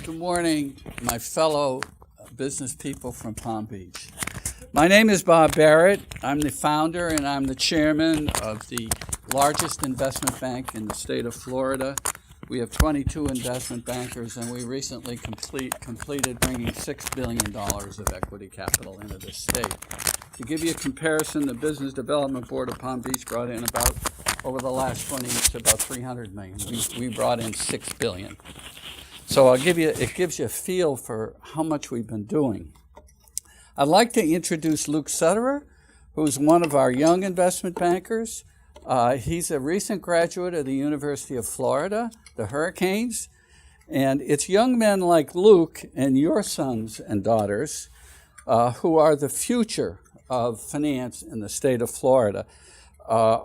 Good morning, my fellow business people from Palm Beach. My name is Bob Barrett. I'm the founder and I'm the chairman of the largest investment bank in the state of Florida. We have 22 investment bankers, and we recently completed bringing $6 billion of equity capital into the state. To give you a comparison, the Business Development Board of Palm Beach brought in about, over the last 20 years, about $300 million. We brought in $6 billion. So it gives you a feel for how much we've been doing. I'd like to introduce Luke Sutterer, who's one of our young investment bankers. He's a recent graduate of the University of Florida, the Hurricanes, and it's young men like Luke and your sons and daughters who are the future of finance in the state of Florida.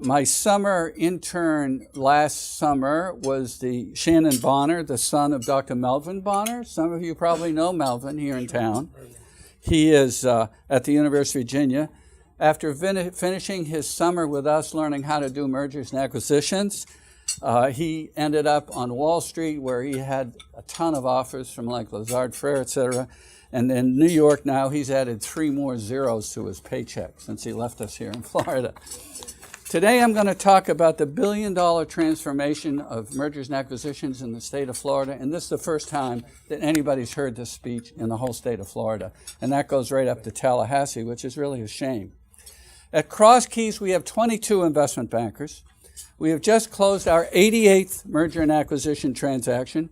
My summer intern last summer was the Shannon Bonner, the son of Dr. Melvin Bonner. Some of you probably know Melvin here in town. He is at the University of Virginia. After finishing his summer with us learning how to do mergers and acquisitions, he ended up on Wall Street, where he had a ton of offers from like Lazard Frères, et cetera. And in New York now, he's added 3 more zeros to his paycheck since he left us here in Florida. Today I'm going to talk about the billion-dollar transformation of mergers and acquisitions in the state of Florida, and this is the first time that anybody's heard this speech in the whole state of Florida, and that goes right up to Tallahassee, which is really a shame. At Cross Keys, we have 22 investment bankers. We have just closed our 88th merger and acquisition transaction,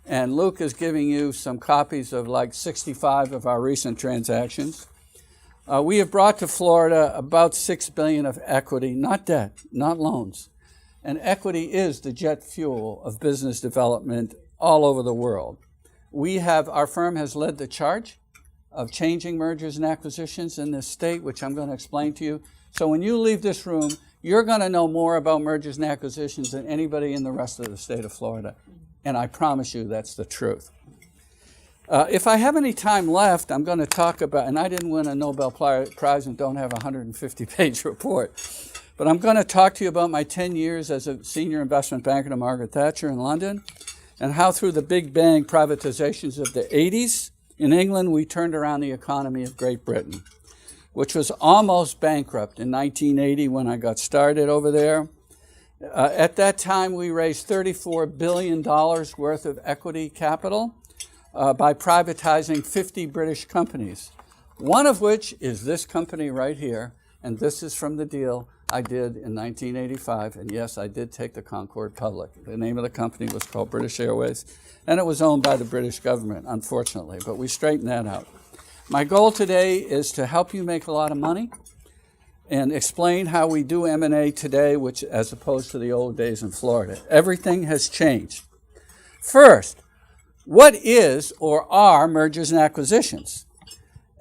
and Luke is giving you some copies of like 65 of our recent transactions. We have brought to Florida about $6 billion of equity, not debt, not loans. And equity is the jet fuel of business development all over the world. Our firm has led the charge of changing mergers and acquisitions in this state, which I'm going to explain to you. So when you leave this room, you're going to know more about mergers and acquisitions than anybody in the rest of the state of Florida. And I promise you that's the truth. If I have any time left, I'm going to talk about, and I didn't win a Nobel Prize and don't have a 150-page report, but I'm going to talk to you about my 10 years as a senior investment banker to Margaret Thatcher in London, and how through the big bang privatizations of the 80s in England, we turned around the economy of Great Britain, which was almost bankrupt in 1980 when I got started over there. At that time, we raised $34 billion worth of equity capital by privatizing 50 British companies, one of which is this company right here, and this is from the deal I did in 1985, and yes, I did take the Concorde public. The name of the company was called British Airways, and it was owned by the British government, unfortunately, but we straightened that out. My goal today is to help you make a lot of money and explain how we do M&A today, which as opposed to the old days in Florida. Everything has changed. First, what is or are mergers and acquisitions?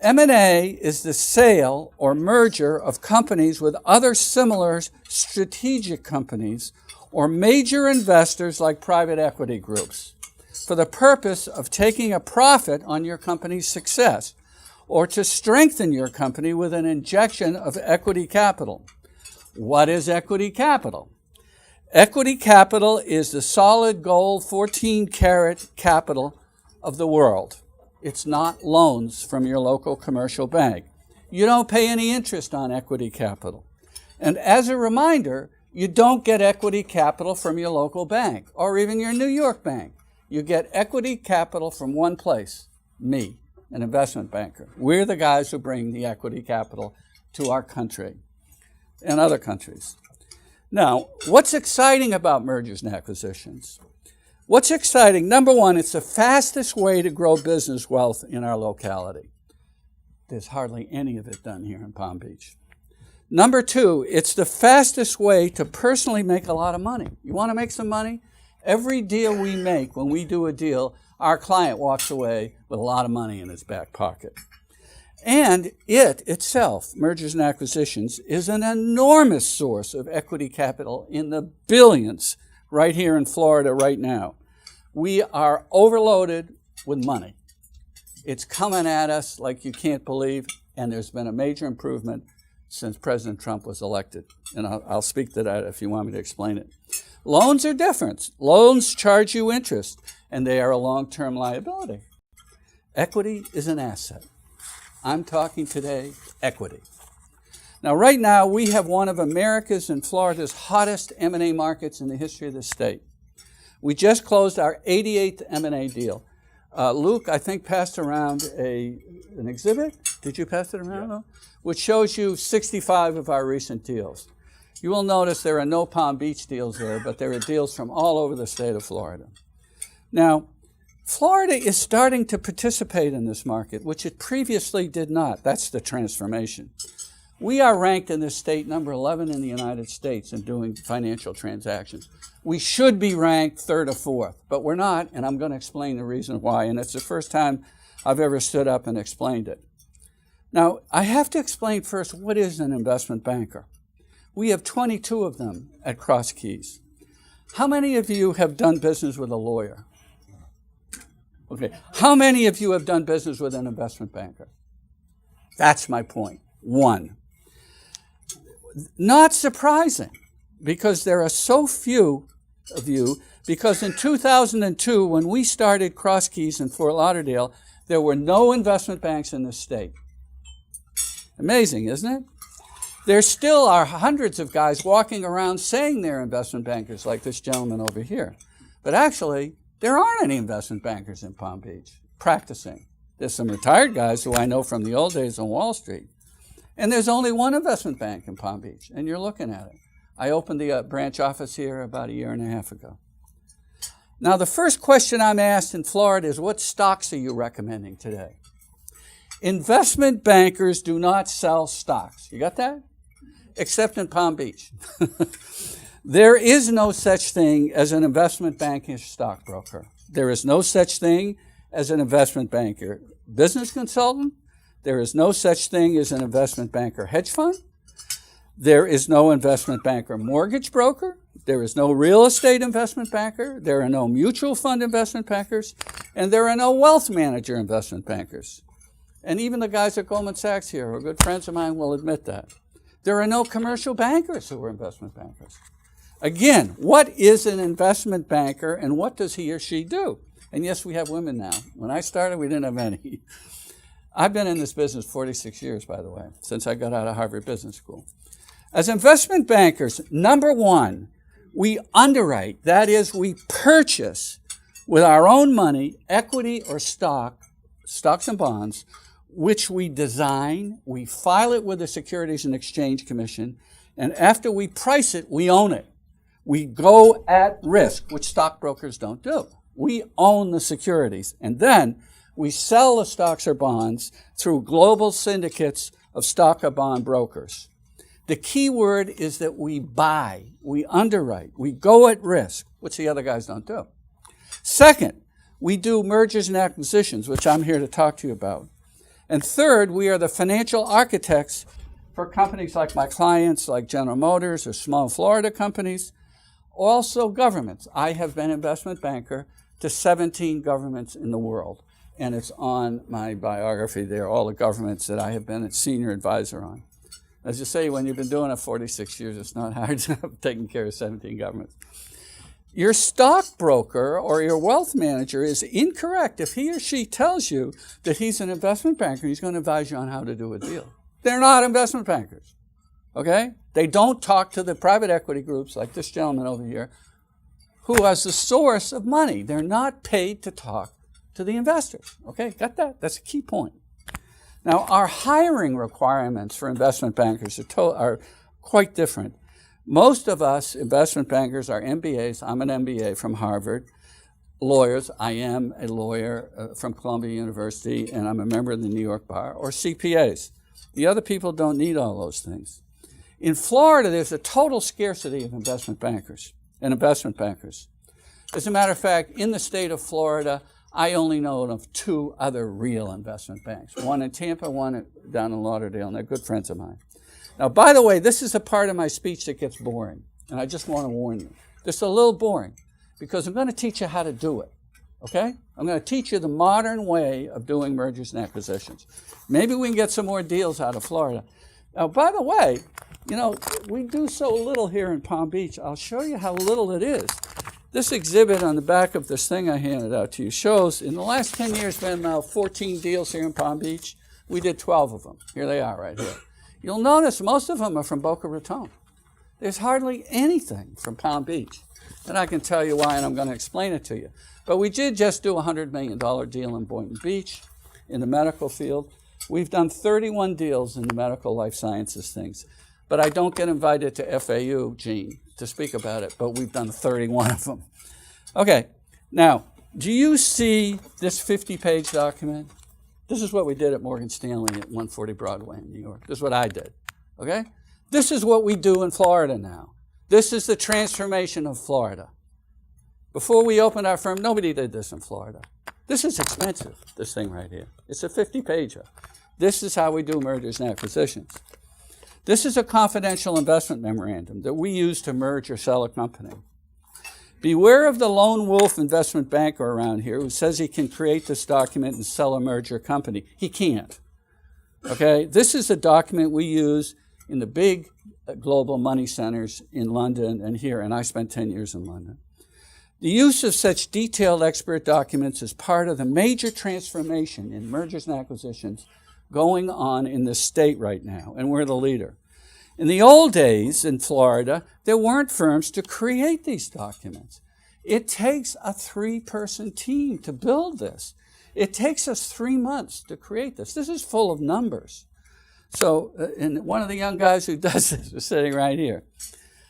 M&A is the sale or merger of companies with other similar strategic companies or major investors like private equity groups for the purpose of taking a profit on your company's success or to strengthen your company with an injection of equity capital. What is equity capital? Equity capital is the solid gold 14-karat capital of the world. It's not loans from your local commercial bank. You don't pay any interest on equity capital. And as a reminder, you don't get equity capital from your local bank or even your New York bank. You get equity capital from one place, me, an investment banker. We're the guys who bring the equity capital to our country and other countries. Now, what's exciting about mergers and acquisitions? What's exciting? Number one, it's the fastest way to grow business wealth in our locality. There's hardly any of it done here in Palm Beach. Number two, it's the fastest way to personally make a lot of money. You want to make some money? Every deal we make, when we do a deal, our client walks away with a lot of money in his back pocket. And it itself, mergers and acquisitions, is an enormous source of equity capital in the billions right here in Florida right now. We are overloaded with money. It's coming at us like you can't believe, and there's been a major improvement since President Trump was elected. And I'll speak to that if you want me to explain it. Loans are different. Loans charge you interest. and they are a long-term liability. Equity is an asset. I'm talking today equity. Now, right now, we have one of America's and Florida's hottest M&A markets in the history of the state. We just closed our 88th M&A deal. Luke, I think, passed around an exhibit. Did you pass it around? Yeah. Which shows you 65 of our recent deals. You will notice there are no Palm Beach deals there, but there are deals from all over the state of Florida. Now, Florida is starting to participate in this market, which it previously did not. That's the transformation. We are ranked in this state number 11 in the United States in doing financial transactions. We should be ranked third or fourth, but we're not, and I'm going to explain the reason why, and it's the first time I've ever stood up and explained it. Now, I have to explain first what is an investment banker. We have 22 of them at Cross Keys. How many of you have done business with a lawyer? Okay. How many of you have done business with an investment banker? That's my point. One. Not surprising, because there are so few of you, because in 2002, when we started Cross Keys in Fort Lauderdale, there were no investment banks in the state. Amazing, isn't it? There still are hundreds of guys walking around saying they're investment bankers, like this gentleman over here. But actually, there aren't any investment bankers in Palm Beach practicing. There's some retired guys who I know from the old days on Wall Street. And there's only one investment bank in Palm Beach, and you're looking at it. I opened the branch office here about a year and a half ago. Now, the first question I'm asked in Florida is, what stocks are you recommending today? Investment bankers do not sell stocks. You got that? Except in Palm Beach. There is no such thing as an investment banking stockbroker. There is no such thing as an investment banker business consultant. There is no such thing as an investment banker hedge fund. There is no investment banker mortgage broker. There is no real estate investment banker. There are no mutual fund investment bankers. And there are no wealth manager investment bankers. And even the guys at Goldman Sachs here, who are good friends of mine, will admit that. There are no commercial bankers who are investment bankers. Again, what is an investment banker and what does he or she do? And yes, we have women now. When I started, we didn't have any. I've been in this business 46 years, by the way, since I got out of Harvard Business School. As investment bankers, number one, we underwrite. That is, we purchase with our own money, equity or stocks and bonds, which we design, we file it with the Securities and Exchange Commission, and after we price it, we own it. We go at risk, which stockbrokers don't do. We own the securities, and then we sell the stocks or bonds through global syndicates of stock or bond brokers. The key word is that we buy, we underwrite, we go at risk, which the other guys don't do. Second, we do mergers and acquisitions, which I'm here to talk to you about. And third, we are the financial architects for companies like my clients, like General Motors or small Florida companies, also governments. I have been investment banker to 17 governments in the world, and it's on my biography there, all the governments that I have been a senior advisor on. As you say, when you've been doing it 46 years, it's not hard to have taken care of 17 governments. Your stockbroker or your wealth manager is incorrect if he or she tells you that he's an investment banker, he's going to advise you on how to do a deal. They're not investment bankers, okay? They don't talk to the private equity groups like this gentleman over here who has the source of money. They're not paid to talk to the investors, okay? Got that? That's a key point. Now, our hiring requirements for investment bankers are quite different. Most of us investment bankers are MBAs. I'm an MBA from Harvard. Lawyers, I am a lawyer from Columbia University, and I'm a member of the New York Bar, or CPAs. The other people don't need all those things. In Florida, there's a total scarcity of investment bankers and investment bankers. As a matter of fact, in the state of Florida, I only know of two other real investment banks, one in Tampa, one down in Lauderdale, and they're good friends of mine. Now, by the way, this is a part of my speech that gets boring, and I just want to warn you. Just a little boring, because I'm going to teach you how to do it, okay? I'm going to teach you the modern way of doing mergers and acquisitions. Maybe we can get some more deals out of Florida. Now, by the way, you know, we do so little here in Palm Beach. I'll show you how little it is. This exhibit on the back of this thing I handed out to you shows in the last 10 years, been about 14 deals here in Palm Beach. We did 12 of them. Here they are right here. You'll notice most of them are from Boca Raton. There's hardly anything from Palm Beach. And I can tell you why, and I'm going to explain it to you. But we did just do a $100 million deal in Boynton Beach in the medical field. We've done 31 deals in the medical life sciences things. But I don't get invited to FAU, Gene, to speak about it, but we've done 31 of them. Okay, now, do you see this 50-page document? This is what we did at Morgan Stanley at 140 Broadway in New York. This is what I did, okay? This is what we do in Florida now. This is the transformation of Florida. Before we opened our firm, nobody did this in Florida. This is expensive, this thing right here. It's a 50-pager. This is how we do mergers and acquisitions. This is a confidential investment memorandum that we use to merge or sell a company. Beware of the lone wolf investment banker around here who says he can create this document and sell a merger company. He can't. Okay? This is a document we use in the big global money centers in London and here, and I spent 10 years in London. The use of such detailed expert documents is part of the major transformation in mergers and acquisitions going on in the state right now, and we're the leader. In the old days in Florida, there weren't firms to create these documents. It takes a 3-person team to build this. It takes us 3 months to create this. This is full of numbers. So, and one of the young guys who does this is sitting right here.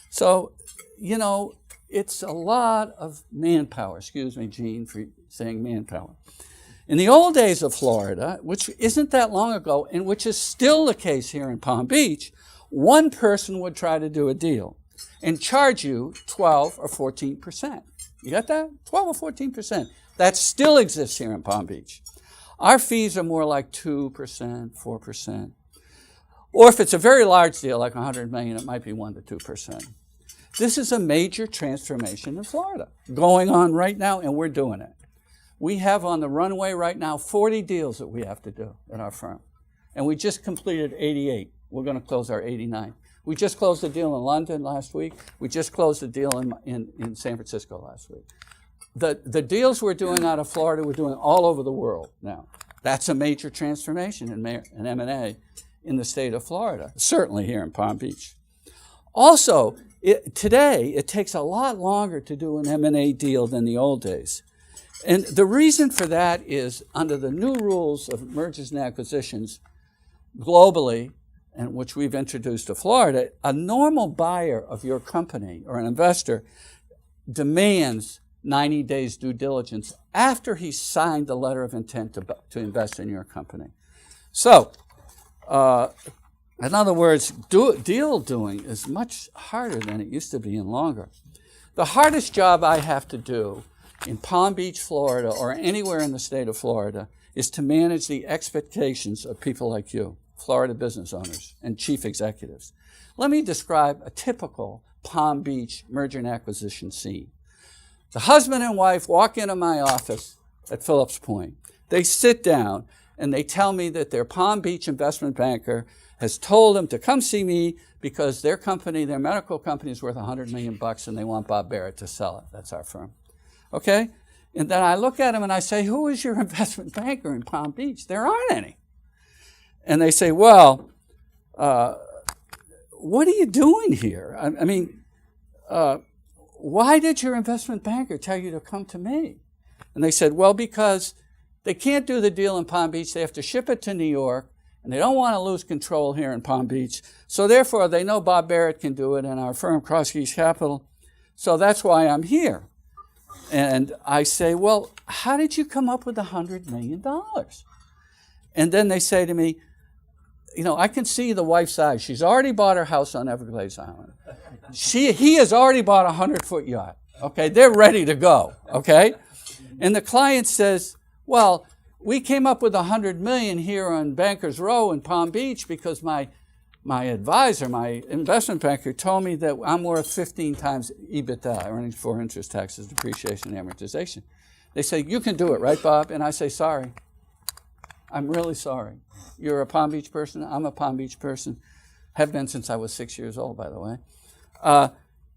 So, you know, it's a lot of manpower. Excuse me, Gene, for saying manpower. In the old days of Florida, which isn't that long ago, and which is still the case here in Palm Beach, one person would try to do a deal and charge you 12 or 14%. You got that? 12 or 14%. That still exists here in Palm Beach. Our fees are more like 2%, 4%. Or if it's a very large deal, like $100 million, it might be 1% to 2%. This is a major transformation in Florida going on right now, and we're doing it. We have on the runway right now 40 deals that we have to do at our firm. And we just completed 88. We're going to close our 89. We just closed a deal in London last week. We just closed a deal in San Francisco last week. The deals we're doing out of Florida, we're doing all over the world now. That's a major transformation in M&A in the state of Florida, certainly here in Palm Beach. Also, today, it takes a lot longer to do an M&A deal than the old days. And the reason for that is under the new rules of mergers and acquisitions globally, and which we've introduced to Florida, a normal buyer of your company or an investor demands 90 days due diligence after he's signed the letter of intent to invest in your company. So, in other words, deal doing is much harder than it used to be and longer. The hardest job I have to do in Palm Beach, Florida, or anywhere in the state of Florida, is to manage the expectations of people like you, Florida business owners and chief executives. Let me describe a typical Palm Beach merger and acquisition scene. The husband and wife walk into my office at Phillips Point. They sit down and they tell me that their Palm Beach investment banker has told them to come see me because their company, their medical company, is worth $100 million and they want Bob Barrett to sell it. That's our firm. Okay? And then I look at them and I say, who is your investment banker in Palm Beach? There aren't any. And they say, well, what are you doing here? I mean, why did your investment banker tell you to come to me? And they said, well, because they can't do the deal in Palm Beach. They have to ship it to New York, and they don't want to lose control here in Palm Beach. So therefore, they know Bob Barrett can do it in our firm, Cross Keys Capital. So that's why I'm here. And I say, well, how did you come up with $100 million? And then they say to me, you know, I can see the wife's eyes. She's already bought her house on Everglades Island. He has already bought a 100-foot yacht. Okay, they're ready to go. Okay, and the client says, well, we came up with $100 million here on Bankers Row in Palm Beach because my advisor, my investment banker, told me that I'm worth 15 times EBITDA, earnings before interest, taxes, depreciation, and amortization. They say, you can do it, right, Bob? And I say, sorry. I'm really sorry. You're a Palm Beach person. I'm a Palm Beach person. Have been since I was 6 years old, by the way.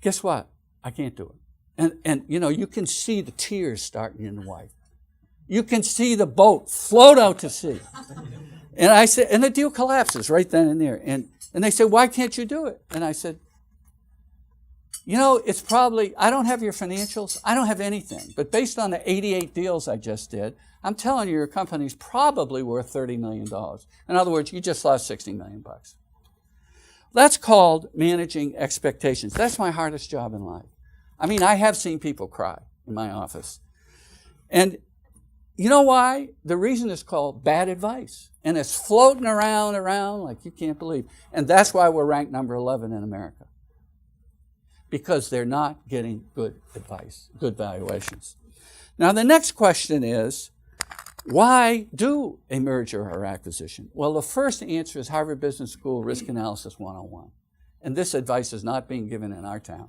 Guess what? I can't do it. And you can see the tears starting in the wife. You can see the boat float out to sea. And I said, and the deal collapses right then and there. And they said, why can't you do it? And I said, it's probably, I don't have your financials. I don't have anything. But based on the 88 deals I just did, I'm telling you, your company's probably worth $30 million. In other words, you just lost $60 million. That's called managing expectations. That's my hardest job in life. I mean, I have seen people cry in my office. And you know why? The reason is called bad advice. And it's floating around like you can't believe. And that's why we're ranked number 11 in America. Because they're not getting good advice, good valuations. Now, the next question is, why do a merger or acquisition? Well, the first answer is Harvard Business School Risk Analysis 101. And this advice is not being given in our town.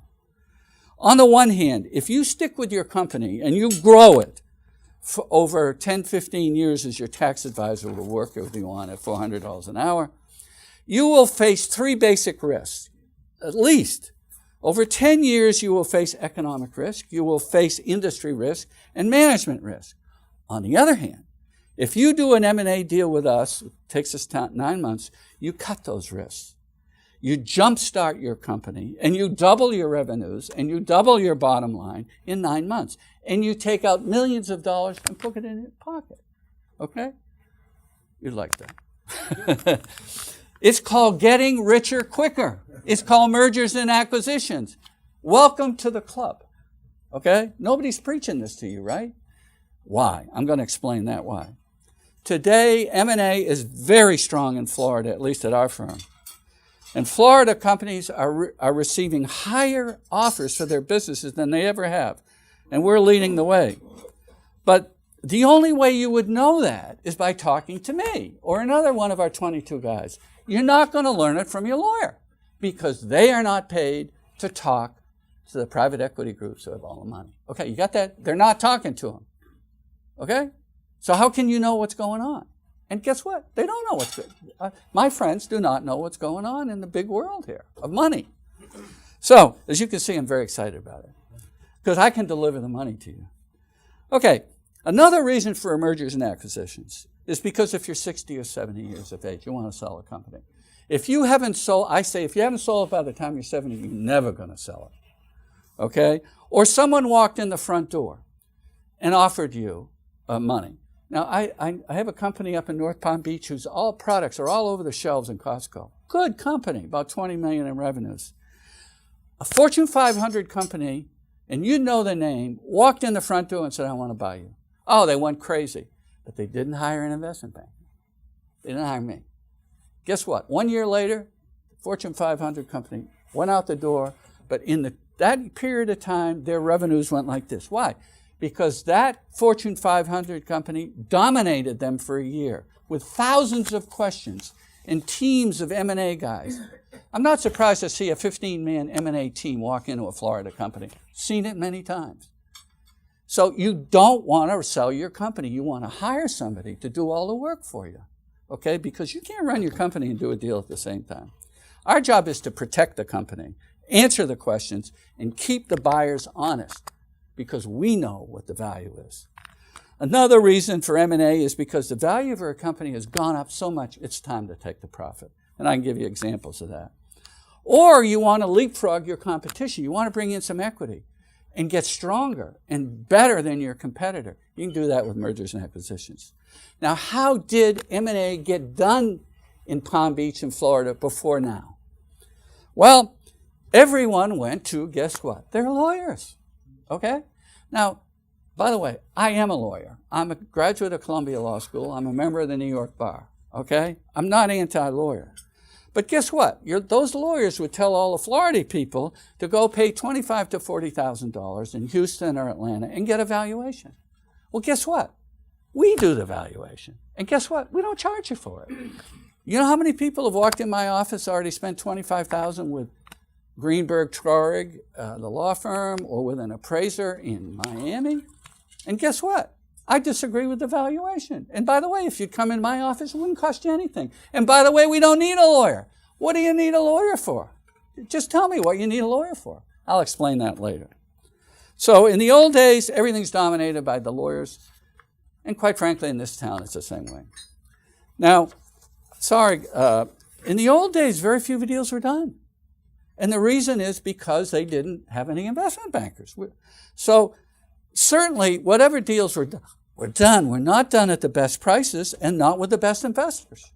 On the one hand, if you stick with your company and you grow it for over 10, 15 years as your tax advisor will work with you on at $400 an hour, you will face 3 basic risks, at least. Over 10 years, you will face economic risk, you will face industry risk, and management risk. On the other hand, if you do an M&A deal with us, it takes us 9 months, you cut those risks. You jumpstart your company, and you double your revenues, and you double your bottom line in 9 months. And you take out millions of dollars and put it in your pocket. Okay? You'd like that. It's called getting richer quicker. It's called mergers and acquisitions. Welcome to the club. Okay? Nobody's preaching this to you, right? Why? I'm going to explain that why. Today, M&A is very strong in Florida, at least at our firm. And Florida companies are receiving higher offers for their businesses than they ever have. And we're leading the way. But the only way you would know that is by talking to me or another one of our 22 guys. You're not going to learn it from your lawyer because they are not paid to talk to the private equity groups who have all the money. Okay, you got that? They're not talking to them. Okay? So how can you know what's going on? And guess what? They don't know what's going on. My friends do not know what's going on in the big world here of money. So, as you can see, I'm very excited about it because I can deliver the money to you. Okay, another reason for mergers and acquisitions is because if you're 60 or 70 years of age, you want to sell a company. If you haven't sold, I say, if you haven't sold it by the time you're 70, you're never going to sell it. Okay? Or someone walked in the front door and offered you money. Now, I have a company up in North Palm Beach whose all products are all over the shelves in Costco. Good company, about $20 million in revenues. A Fortune 500 company, and you know the name, walked in the front door and said, I want to buy you. Oh, they went crazy. But they didn't hire an investment bank. They didn't hire me. Guess what? 1 year later, Fortune 500 company went out the door, but in that period of time, their revenues went like this. Why? Because that Fortune 500 company dominated them for a year with thousands of questions and teams of M&A guys. I'm not surprised to see a 15-man M&A team walk into a Florida company. Seen it many times. So you don't want to sell your company. You want to hire somebody to do all the work for you, okay? Because you can't run your company and do a deal at the same time. Our job is to protect the company, answer the questions, and keep the buyers honest because we know what the value is. Another reason for M&A is because the value of our company has gone up so much, it's time to take the profit. And I can give you examples of that. Or you want to leapfrog your competition. You want to bring in some equity and get stronger and better than your competitor. You can do that with mergers and acquisitions. Now, how did M&A get done in Palm Beach and Florida before now? Well, everyone went to, guess what? Their lawyers, okay? Now, by the way, I am a lawyer. I'm a graduate of Columbia Law School. I'm a member of the New York Bar, okay? I'm not anti-lawyer. But guess what? Those lawyers would tell all the Florida people to go pay $25,000 to $40,000 in Houston or Atlanta and get a valuation. Well, guess what? We do the valuation. And guess what? We don't charge you for it. You know how many people have walked in my office, already spent $25,000 with Greenberg Traurig, the law firm, or with an appraiser in Miami? And guess what? I disagree with the valuation. And by the way, if you'd come in my office, it wouldn't cost you anything. And by the way, we don't need a lawyer. What do you need a lawyer for? Just tell me what you need a lawyer for. I'll explain that later. So in the old days, everything's dominated by the lawyers. And quite frankly, in this town, it's the same way. Now, in the old days, very few deals were done. And the reason is because they didn't have any investment bankers. So certainly, whatever deals were done were not done at the best prices and not with the best investors.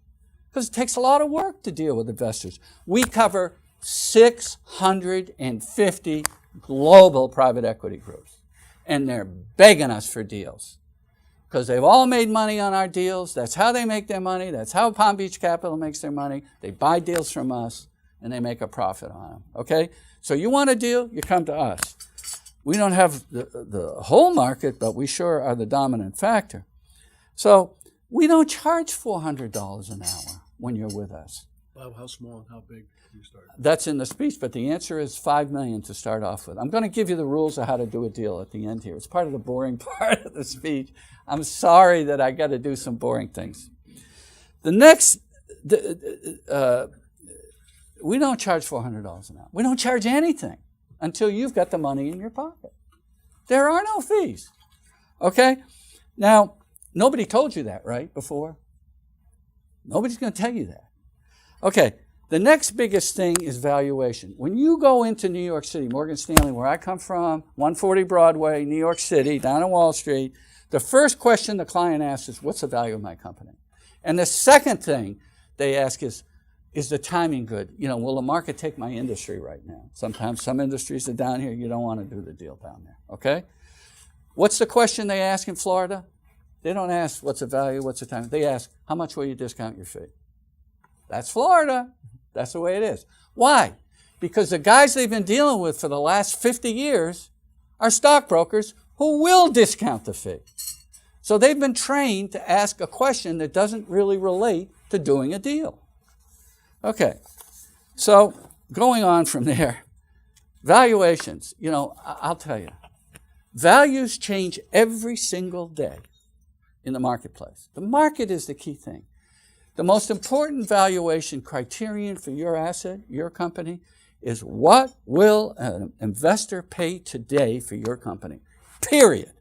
Because it takes a lot of work to deal with investors. We cover 650 global private equity groups. And they're begging us for deals. Because they've all made money on our deals. That's how they make their money. That's how Palm Beach Capital makes their money. They buy deals from us, and they make a profit on them. Okay? So you want a deal, you come to us. We don't have the whole market, but we sure are the dominant factor. So we don't charge $400 an hour when you're with us. Bob, how small and how big do you start? That's in the speech, but the answer is $5 million to start off with. I'm going to give you the rules of how to do a deal at the end here. It's part of the boring part of the speech. I'm sorry that I got to do some boring things. The next, we don't charge $400 an hour. We don't charge anything until you've got the money in your pocket. There are no fees. Okay? Now, nobody told you that, right, before? Nobody's going to tell you that. Okay, the next biggest thing is valuation. When you go into New York City, Morgan Stanley, where I come from, 140 Broadway, New York City, down on Wall Street, the first question the client asks is, what's the value of my company? And the second thing they ask is the timing good? You know, will the market take my industry right now? Sometimes some industries are down here. You don't want to do the deal down there, okay? What's the question they ask in Florida? They don't ask what's the value, what's the timing. They ask, how much will you discount your fee? That's Florida. That's the way it is. Why? Because the guys they've been dealing with for the last 50 years are stockbrokers who will discount the fee. So they've been trained to ask a question that doesn't really relate to doing a deal. Okay, so going on from there, valuations, you know, I'll tell you, values change every single day in the marketplace. The market is the key thing. The most important valuation criterion for your asset, your company, is what will an investor pay today for your company, period.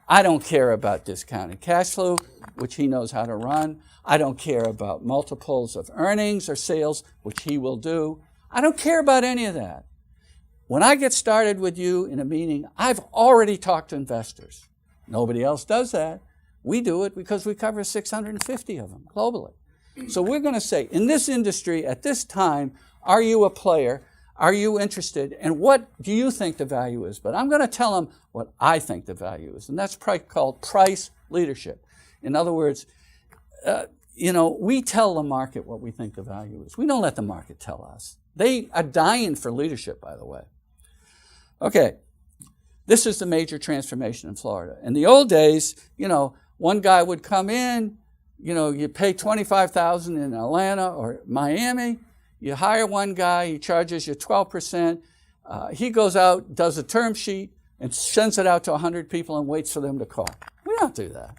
I don't care about discounted cash flow, which he knows how to run. I don't care about multiples of earnings or sales, which he will do. I don't care about any of that. When I get started with you in a meeting, I've already talked to investors. Nobody else does that. We do it because we cover 650 of them globally. So we're going to say, in this industry, at this time, are you a player? Are you interested? And what do you think the value is? But I'm going to tell them what I think the value is. And that's called price leadership. In other words, we tell the market what we think the value is. We don't let the market tell us. They are dying for leadership, by the way. Okay, this is the major transformation in Florida. In the old days, one guy would come in, you pay $25,000 in Atlanta or Miami, you hire one guy, he charges you 12%, he goes out, does a term sheet, and sends it out to 100 people and waits for them to call. We don't do that.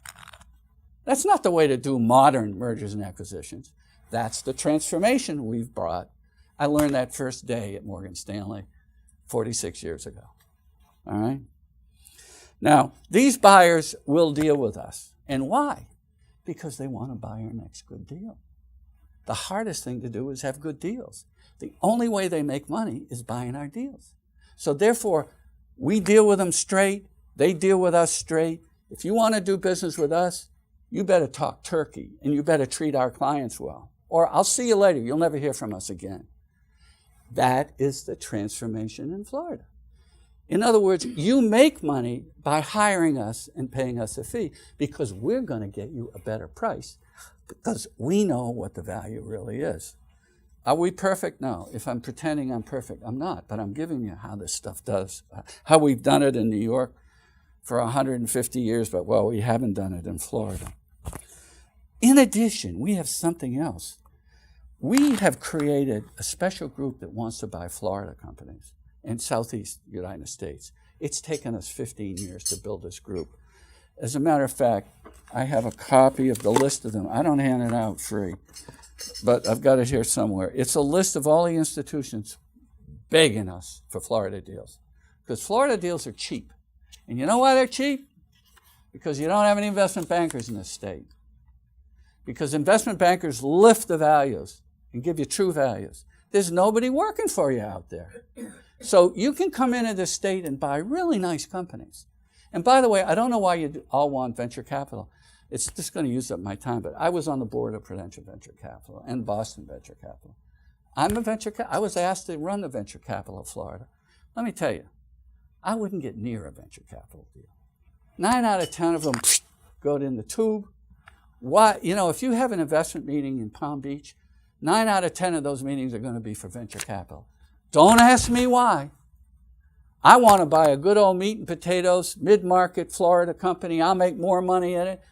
That's not the way to do modern mergers and acquisitions. That's the transformation we've brought. I learned that first day at Morgan Stanley 46 years ago. All right? Now, these buyers will deal with us. And why? Because they want to buy our next good deal. The hardest thing to do is have good deals. The only way they make money is buying our deals. So therefore, we deal with them straight. They deal with us straight. If you want to do business with us, you better talk turkey and you better treat our clients well. Or I'll see you later. You'll never hear from us again. That is the transformation in Florida. In other words, you make money by hiring us and paying us a fee because we're going to get you a better price because we know what the value really is. Are we perfect? No. If I'm pretending I'm perfect, I'm not. But I'm giving you how this stuff does, how we've done it in New York for 150 years, but, well, we haven't done it in Florida. In addition, we have something else. We have created a special group that wants to buy Florida companies in Southeast United States. It's taken us 15 years to build this group. As a matter of fact, I have a copy of the list of them. I don't hand it out free, but I've got it here somewhere. It's a list of all the institutions begging us for Florida deals. because Florida deals are cheap. And you know why they're cheap? Because you don't have any investment bankers in this state. Because investment bankers lift the values and give you true values. There's nobody working for you out there. So you can come into this state and buy really nice companies. And by the way, I don't know why you all want venture capital. It's just going to use up my time, but I was on the board of Prudential Venture Capital and Boston Venture Capital. I was asked to run the venture capital of Florida. Let me tell you, I wouldn't get near a venture capital deal. 9 out of 10 of them go in the tube. Why? You know, if you have an investment meeting in Palm Beach, 9 out of 10 of those meetings are going to be for venture capital. Don't ask me why. I want to buy a good old meat and potatoes, mid-market Florida company. I'll make more money in it.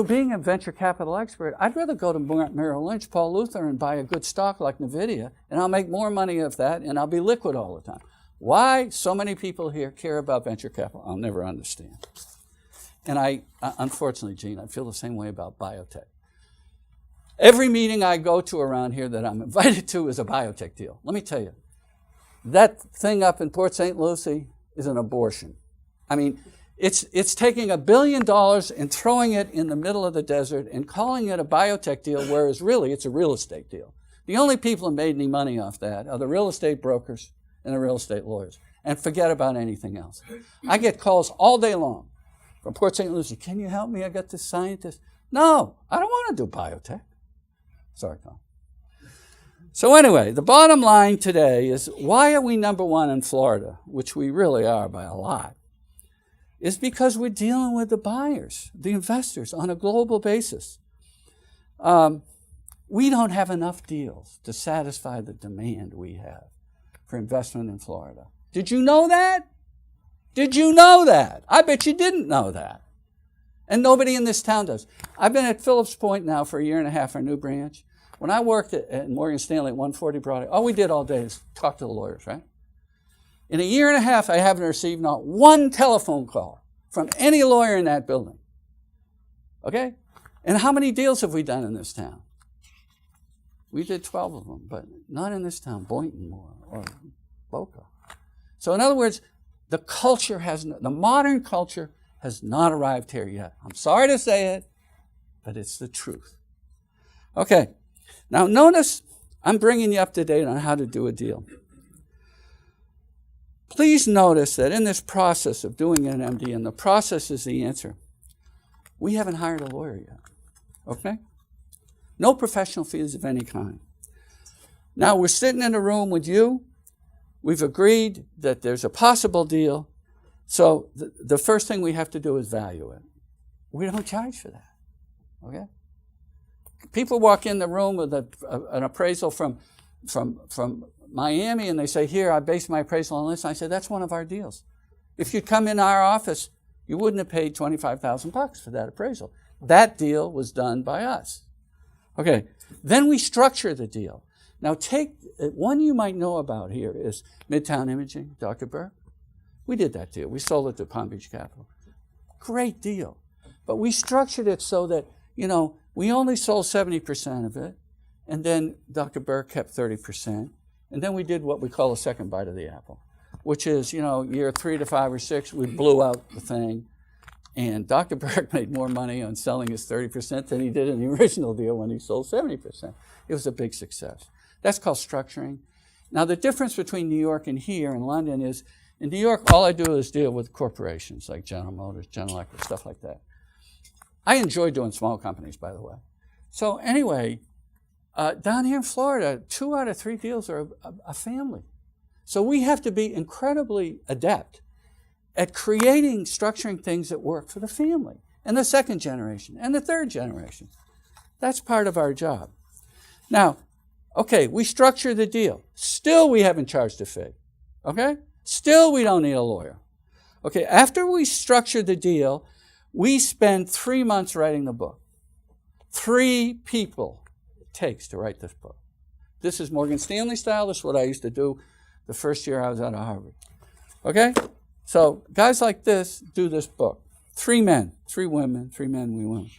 Being a venture capital expert, I'd rather go to Merrill Lynch, Paul Luther, and buy a good stock like NVIDIA, and I'll make more money of that, and I'll be liquid all the time. Why so many people here care about venture capital, I'll never understand. And unfortunately, Gene, I feel the same way about biotech. Every meeting I go to around here that I'm invited to is a biotech deal. Let me tell you, that thing up in Port St. Lucie is an abortion. I mean, it's taking $1 billion and throwing it in the middle of the desert and calling it a biotech deal, whereas really it's a real estate deal. The only people who made any money off that are the real estate brokers and the real estate lawyers. And forget about anything else. I get calls all day long from Port St. Lucie. Can you help me? I got this scientist. No, I don't want to do biotech. Sorry, Tom. So anyway, the bottom line today is why are we number one in Florida, which we really are by a lot, is because we're dealing with the buyers, the investors on a global basis. We don't have enough deals to satisfy the demand we have for investment in Florida. Did you know that? Did you know that? I bet you didn't know that. And nobody in this town does. I've been at Phillips Point now for 1.5 years, our new branch. When I worked at Morgan Stanley at 140 Broadway, all we did all day is talk to the lawyers, right? In 1.5 years, I haven't received not one telephone call from any lawyer in that building. Okay? And how many deals have we done in this town? We did 12 of them, but not in this town, Boynton or Boca. So in other words, the modern culture has not arrived here yet. I'm sorry to say it, but it's the truth. Okay, now notice I'm bringing you up to date on how to do a deal. Please notice that in this process of doing an MD, and the process is the answer, we haven't hired a lawyer yet, okay? No professional fees of any kind. Now we're sitting in a room with you. We've agreed that there's a possible deal. So the first thing we have to do is value it. We don't charge for that, okay? People walk in the room with an appraisal from Miami and they say, here, I based my appraisal on this. And I said, that's one of our deals. If you'd come in our office, you wouldn't have paid $25,000 for that appraisal. That deal was done by us. Okay, then we structure the deal. Now one you might know about here is Midtown Imaging, Dr. Burke. We did that deal. We sold it to Palm Beach Capital. Great deal. But we structured it so that, we only sold 70% of it, and then Dr. Burke kept 30%, and then we did what we call a second bite of the apple, which is, year 3 to 5 or 6, we blew out the thing, and Dr. Barrett made more money on selling his 30% than he did in the original deal when he sold 70%. It was a big success. That's called structuring. Now, the difference between New York and here in London is, in New York, all I do is deal with corporations like General Motors, General Electric, stuff like that. I enjoy doing small companies, by the way. So anyway, down here in Florida, 2 out of 3 deals are a family. So we have to be incredibly adept at creating, structuring things that work for the family and the second generation and the third generation. That's part of our job. Now, okay, we structure the deal. Still, we haven't charged a fee. Okay? Still, we don't need a lawyer. Okay, after we structure the deal, we spend 3 months writing the book. 3 people it takes to write this book. This is Morgan Stanley style. This is what I used to do the first year I was out of Harvard. Okay? So guys like this do this book. 3 men, 3 women, 3 men, we win.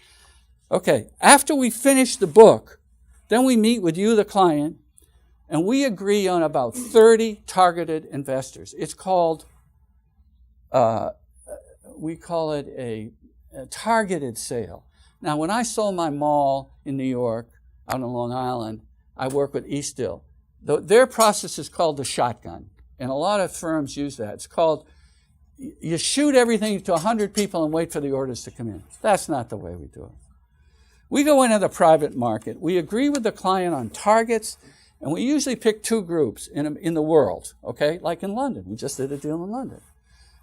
Okay, after we finish the book, then we meet with you, the client. And we agree on about 30 targeted investors. It's called, we call it a targeted sale. Now, when I sold my mall in New York, out on Long Island, I work with Eastdil. Their process is called the shotgun, and a lot of firms use that. It's called, you shoot everything to 100 people and wait for the orders to come in. That's not the way we do it. We go into the private market. We agree with the client on targets, and we usually pick two groups in the world, okay? Like in London. We just did a deal in London.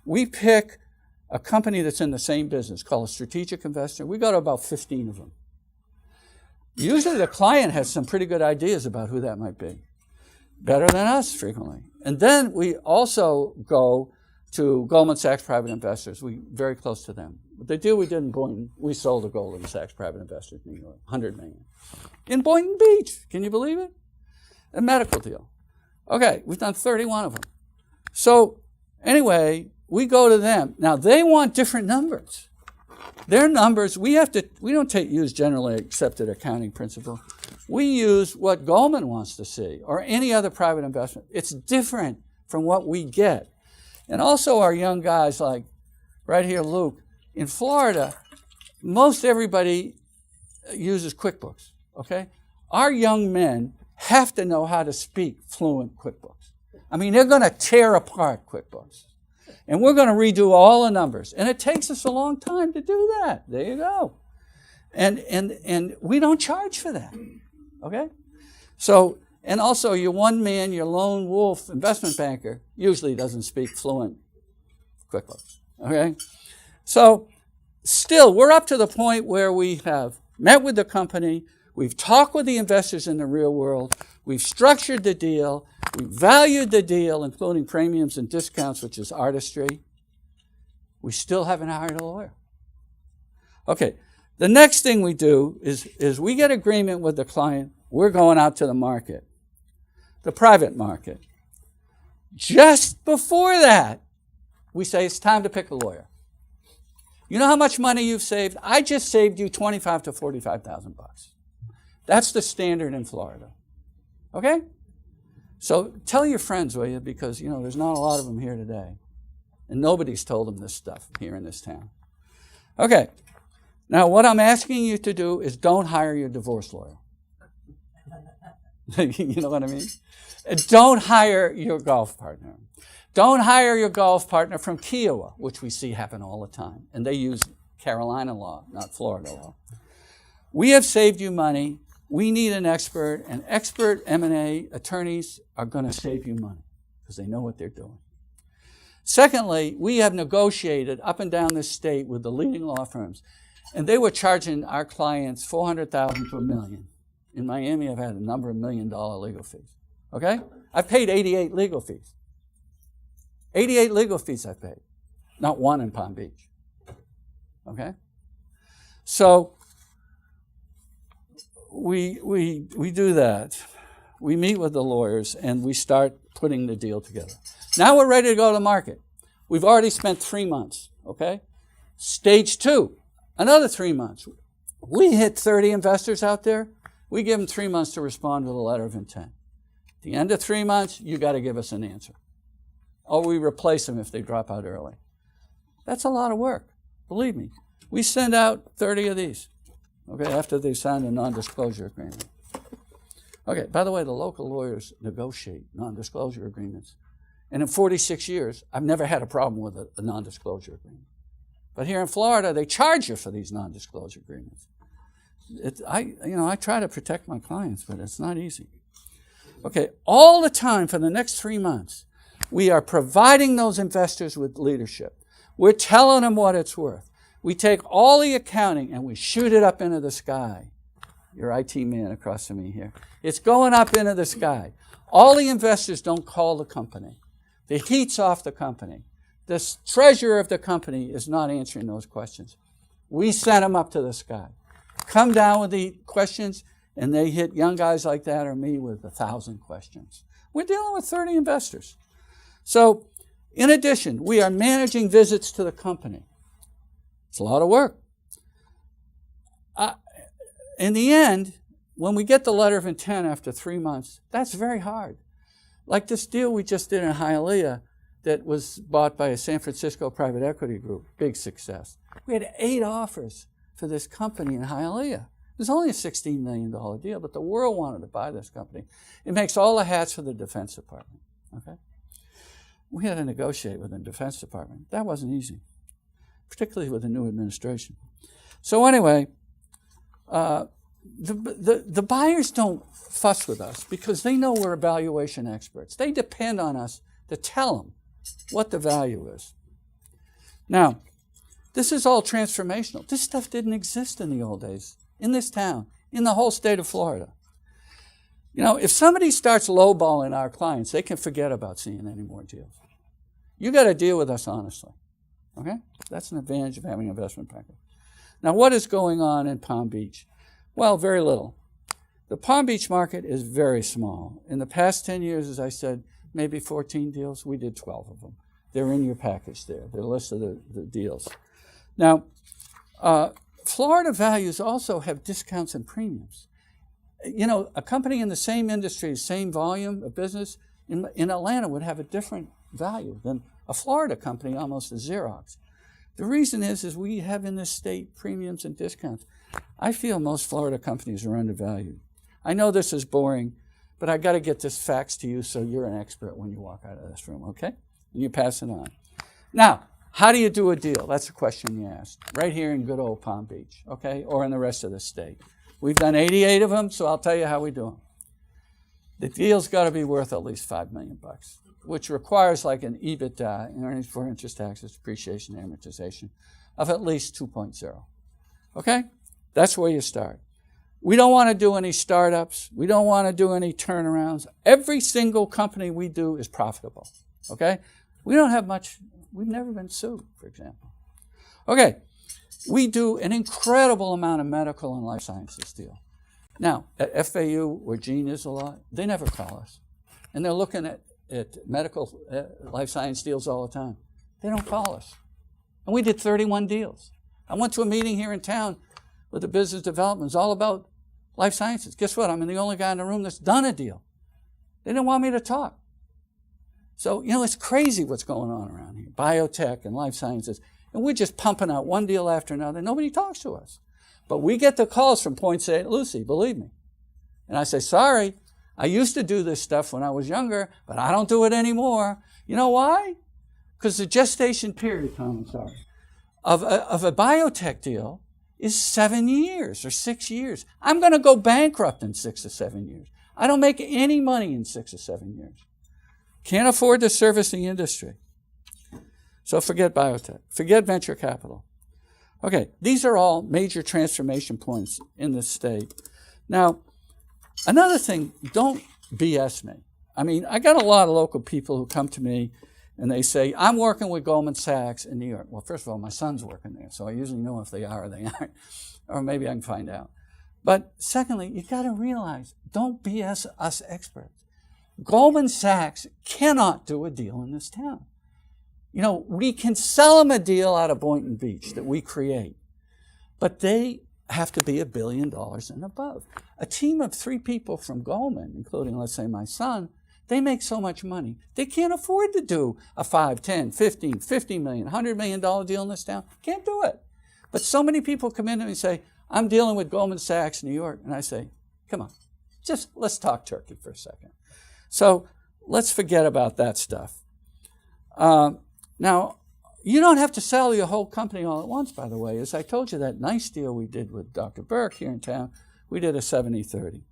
We pick a company that's in the same business called a strategic investor. We go to about 15 of them. Usually the client has some pretty good ideas about who that might be. Better than us frequently. And then we also go to Goldman Sachs Private Investors. We're very close to them. The deal we did in Boynton, we sold to Goldman Sachs Private Investors in New York, $100 million. In Boynton Beach, can you believe it? A medical deal. Okay, we've done 31 of them. So anyway, we go to them. Now they want different numbers. Their numbers, we don't use generally accepted accounting principle. We use what Goldman wants to see, or any other private investment. It's different from what we get. And also our young guys, like right here, Luke, in Florida, most everybody uses QuickBooks, okay? Our young men have to know how to speak fluent QuickBooks. I mean, they're going to tear apart QuickBooks. And we're going to redo all the numbers. And it takes us a long time to do that. There you go. And we don't charge for that, okay? So, and also your one man, your lone wolf investment banker usually doesn't speak fluent QuickBooks, okay? So still, we're up to the point where we have met with the company, we've talked with the investors in the real world, we've structured the deal, we valued the deal, including premiums and discounts, which is artistry. We still haven't hired a lawyer. Okay, the next thing we do is we get agreement with the client. We're going out to the market, the private market. Just before that, we say it's time to pick a lawyer. You know how much money you've saved? I just saved you $25,000 to $45,000 bucks. That's the standard in Florida. Okay? So tell your friends, will you? Because, there's not a lot of them here today. And nobody's told them this stuff here in this town. Okay. Now, what I'm asking you to do is don't hire your divorce lawyer. You know what I mean? Don't hire your golf partner. Don't hire your golf partner from Kiowa, which we see happen all the time. And they use Carolina law, not Florida law. We have saved you money. We need an expert, and expert M&A attorneys are going to save you money because they know what they're doing. Secondly, we have negotiated up and down this state with the leading law firms, and they were charging our clients $400,000 to $1 million. In Miami, I've had a number of $1 million legal fees. Okay? I've paid 88 legal fees. 88 legal fees I've paid. Not one in Palm Beach. Okay? So we do that. We meet with the lawyers and we start putting the deal together. Now we're ready to go to the market. We've already spent 3 months, okay? Stage 2, another 3 months. We hit 30 investors out there. We give them 3 months to respond with a letter of intent. At the end of 3 months, you got to give us an answer. Or we replace them if they drop out early. That's a lot of work, believe me. We send out 30 of these, okay, after they sign a non-disclosure agreement. Okay, by the way, the local lawyers negotiate non-disclosure agreements. And in 46 years, I've never had a problem with a non-disclosure agreement. But here in Florida, they charge you for these non-disclosure agreements. I try to protect my clients, but it's not easy. Okay, all the time for the next 3 months, we are providing those investors with leadership. We're telling them what it's worth. We take all the accounting and we shoot it up into the sky. Your IT man across from me here. It's going up into the sky. All the investors don't call the company. The heat's off the company. The treasurer of the company is not answering those questions. We send them up to the sky. Come down with the questions, and they hit young guys like that or me with 1,000 questions. We're dealing with 30 investors. So, in addition, we are managing visits to the company. It's a lot of work. In the end, when we get the letter of intent after 3 months, that's very hard. Like this deal we just did in Hialeah that was bought by a San Francisco private equity group, big success. We had 8 offers for this company in Hialeah. It was only a $16 million deal, but the world wanted to buy this company. It makes all the hats for the Defense Department, okay? We had to negotiate with the Defense Department. That wasn't easy, particularly with the new administration. So anyway, the buyers don't fuss with us because they know we're valuation experts. They depend on us to tell them what the value is. Now, this is all transformational. This stuff didn't exist in the old days, in this town, in the whole state of Florida. You know, if somebody starts lowballing our clients, they can forget about seeing any more deals. You got to deal with us honestly, okay? That's an advantage of having an investment banker. Now, what is going on in Palm Beach? Well, very little. The Palm Beach market is very small. In the past 10 years, as I said, maybe 14 deals. We did 12 of them. They're in your package there. They're listed the deals. Now, Florida values also have discounts and premiums. You know, a company in the same industry, same volume of business in Atlanta would have a different value than a Florida company, almost a Xerox. The reason is we have in this state premiums and discounts. I feel most Florida companies are undervalued. I know this is boring, but I got to get this facts to you so you're an expert when you walk out of this room, okay? And you pass it on. Now, how do you do a deal? That's the question you asked. Right here in good old Palm Beach, okay? Or in the rest of the state. We've done 88 of them, so I'll tell you how we do them. The deal's got to be worth at least $5 million, which requires like an EBITDA, earnings before interest, taxes, depreciation, amortization, of at least 2.0. Okay? That's where you start. We don't want to do any startups. We don't want to do any turnarounds. Every single company we do is profitable. Okay? We don't have much. We've never been sued, for example. Okay. We do an incredible amount of medical and life sciences deal. Now, at FAU, where Gene is a lot, they never call us. And they're looking at medical life science deals all the time. They don't call us. And we did 31 deals. I went to a meeting here in town with the business development. It's all about life sciences. Guess what? I'm the only guy in the room that's done a deal. They didn't want me to talk. So, you know, it's crazy what's going on around here. Biotech and life sciences. And we're just pumping out one deal after another. Nobody talks to us. But we get the calls from Point St. Lucie, believe me. And I say, sorry, I used to do this stuff when I was younger, but I don't do it anymore. You know why? Because the gestation period, Tom, I'm sorry, of a biotech deal is 7 years or 6 years. I'm going to go bankrupt in 6 or 7 years. I don't make any money in 6 or 7 years. Can't afford to service the industry. So forget biotech. Forget venture capital. Okay, these are all major transformation points in the state. Now, another thing, don't BS me. I mean, I got a lot of local people who come to me and they say, I'm working with Goldman Sachs in New York. Well, first of all, my son's working there, so I usually know if they are or they aren't. Or maybe I can find out. But secondly, you got to realize, don't BS us experts. Goldman Sachs cannot do a deal in this town. You know, we can sell them a deal out of Boynton Beach that we create, but they have to be $1 billion and above. A team of 3 people from Goldman, including, let's say, my son, they make so much money. They can't afford to do a 5, 10, 15, $50 million, $100 million deal in this town. Can't do it. But so many people come in to me and say, I'm dealing with Goldman Sachs in New York. And I say, come on, just let's talk turkey for a second. So let's forget about that stuff. Now, you don't have to sell your whole company all at once, by the way. As I told you, that nice deal we did with Dr. Burke here in town, we did a 70-30.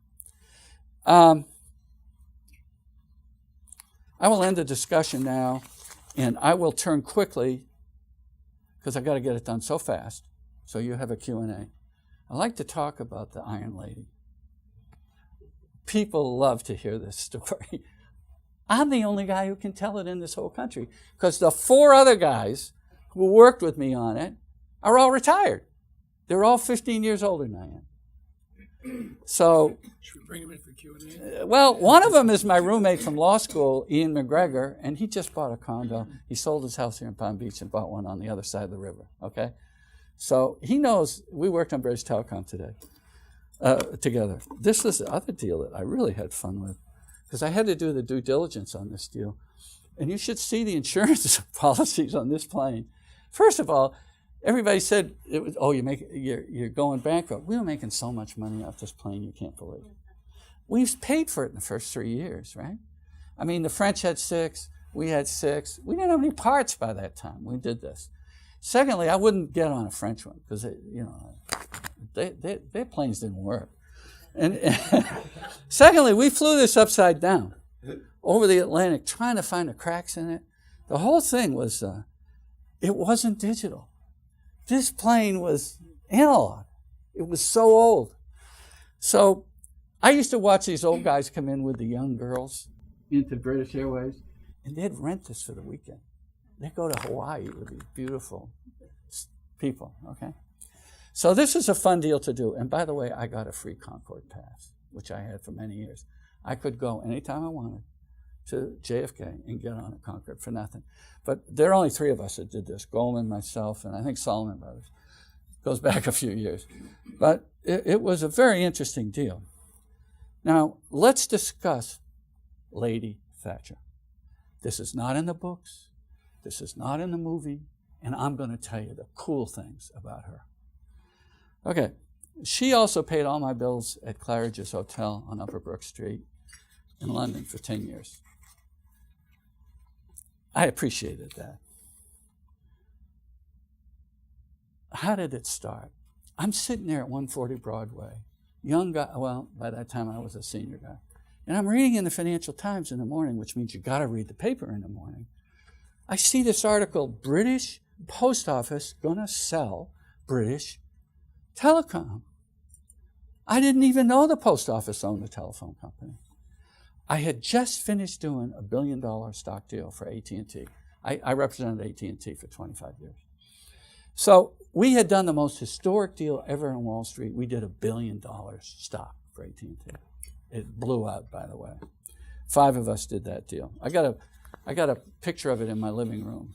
I will end the discussion now, and I will turn quickly, because I've got to get it done so fast, so you have a Q&A. I'd like to talk about the Iron Lady. People love to hear this story. I'm the only guy who can tell it in this whole country because the 4 other guys who worked with me on it are all retired. They're all 15 years older than I am. So, should we bring him in for Q&A? Well, one of them is my roommate from law school, Ian McGregor, and he just bought a condo. He sold his house here in Palm Beach and bought one on the other side of the river, okay? So he knows, we worked on British Telecom today. together. This was the other deal that I really had fun with, because I had to do the due diligence on this deal. And you should see the insurance policies on this plane. First of all, everybody said, you're going bankrupt. We were making so much money off this plane, you can't believe it. We've paid for it in the first 3 years, right? I mean, the French had 6, we had 6. We didn't have any parts by that time. We did this. Secondly, I wouldn't get on a French one because their planes didn't work. And secondly, we flew this upside down over the Atlantic, trying to find the cracks in it. The whole thing was, it wasn't digital. This plane was analog. It was so old. So I used to watch these old guys come in with the young girls into British Airways, and they'd rent this for the weekend. They'd go to Hawaii with these beautiful people, okay? So this is a fun deal to do. And by the way, I got a free Concorde pass, which I had for many years. I could go anytime I wanted to JFK and get on a Concorde for nothing. But there are only 3 of us that did this, Goldman, myself, and I think Solomon Brothers. Goes back a few years. But it was a very interesting deal. Now, let's discuss Lady Thatcher. This is not in the books. This is not in the movie. And I'm going to tell you the cool things about her. Okay. She also paid all my bills at Claridge's Hotel on Upper Brook Street in London for 10 years. I appreciated that. How did it start? I'm sitting there at 140 Broadway, young guy, well, by that time I was a senior guy, and I'm reading in the Financial Times in the morning, which means you got to read the paper in the morning. I see this article, British Post Office gonna sell British Telecom. I didn't even know the post office owned a telephone company. I had just finished doing a $1 billion stock deal for AT&T. I represented AT&T for 25 years. So we had done the most historic deal ever on Wall Street. We did $1 billion stock for AT&T. It blew out, by the way. 5 of us did that deal. I got a picture of it in my living room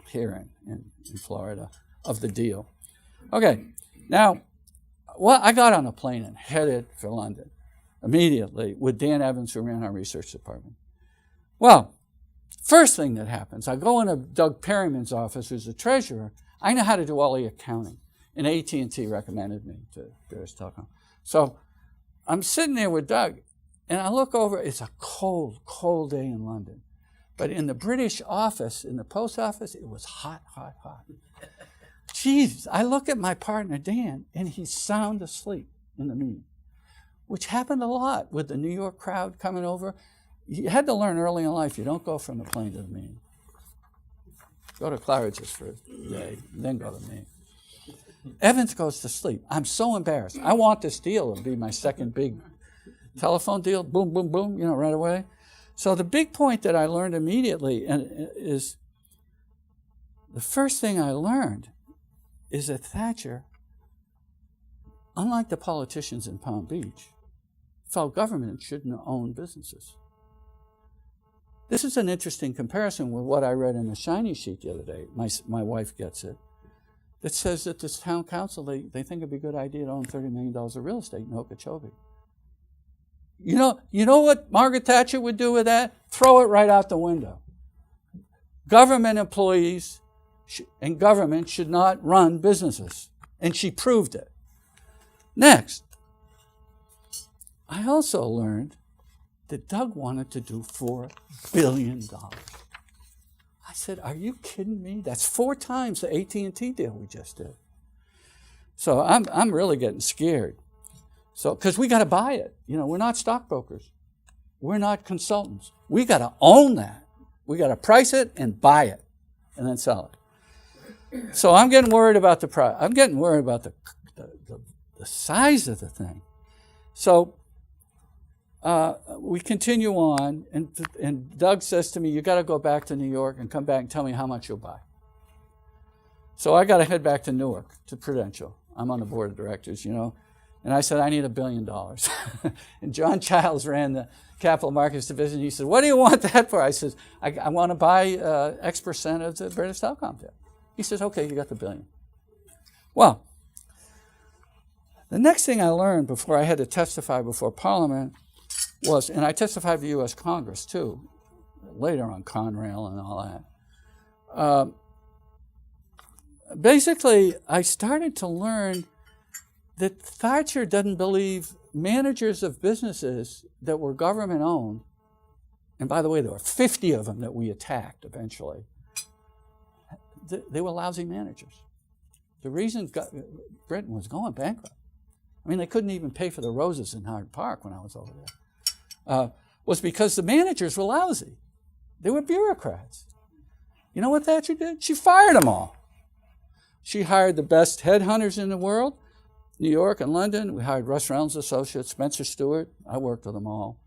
here in Florida of the deal. Okay, now, I got on a plane and headed for London immediately with Dan Evans, who ran our research department. Well, first thing that happens, I go into Doug Perryman's office, who's the treasurer. I know how to do all the accounting, and AT&T recommended me to British Telecom. So I'm sitting there with Doug, and I look over. It's a cold, cold day in London. But in the British office, in the post office, it was hot, hot, hot. Jeez, I look at my partner, Dan, and he's sound asleep in the meeting, which happened a lot with the New York crowd coming over. You had to learn early in life, you don't go from the plane to the meeting. Go to Claridge's for a day, then go to the meeting. Evans goes to sleep. I'm so embarrassed. I want this deal to be my second big telephone deal. Boom, boom, boom, right away. So the big point that I learned immediately is the first thing I learned is that Thatcher, unlike the politicians in Palm Beach, felt government shouldn't own businesses. This is an interesting comparison with what I read in the shiny sheet the other day. My wife gets it. That says that this town council, they think it'd be a good idea to own $30 million of real estate in Okeechobee. You know what Margaret Thatcher would do with that? Throw it right out the window. Government employees and government should not run businesses. And she proved it. Next, I also learned that Doug wanted to do $4 billion. I said, are you kidding me? That's 4 times the AT&T deal we just did. So I'm really getting scared. So, because we got to buy it. We're not stockbrokers. We're not consultants. We got to own that. We got to price it and buy it and then sell it. So I'm getting worried about the price. I'm getting worried about the size of the thing. So we continue on, and Doug says to me, you got to go back to New York and come back and tell me how much you'll buy. So I got to head back to Newark, to Prudential. I'm on the board of directors, And I said, I need $1 billion. And John Childs ran the capital markets division. He said, what do you want that for? I said, I want to buy X percent of the British Telecom deal. He says, okay, you got the $1 billion. Well, The next thing I learned before I had to testify before Parliament was, and I testified to the U.S. Congress too, later on Conrail and all that. Basically, I started to learn that Thatcher doesn't believe managers of businesses that were government-owned, and by the way, there were 50 of them that we attacked eventually, they were lousy managers. The reason Britain was going bankrupt, I mean, they couldn't even pay for the roses in Hyde Park when I was over there, was because the managers were lousy. They were bureaucrats. You know what Thatcher did? She fired them all. She hired the best headhunters in the world, New York and London. We hired Russ Reynolds Associates, Spencer Stewart. I worked with them all.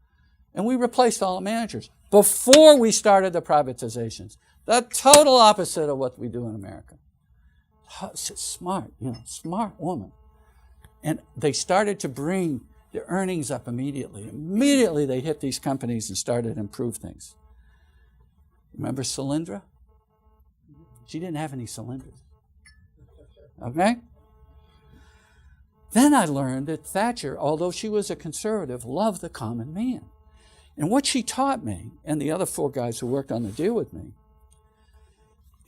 And we replaced all the managers before we started the privatizations. The total opposite of what we do in America. Smart, smart woman. And they started to bring the earnings up immediately. Immediately they hit these companies and started to improve things. Remember Solyndra? She didn't have any cylinders. Okay? Then I learned that Thatcher, although she was a conservative, loved the common man. And what she taught me, and the other 4 guys who worked on the deal with me,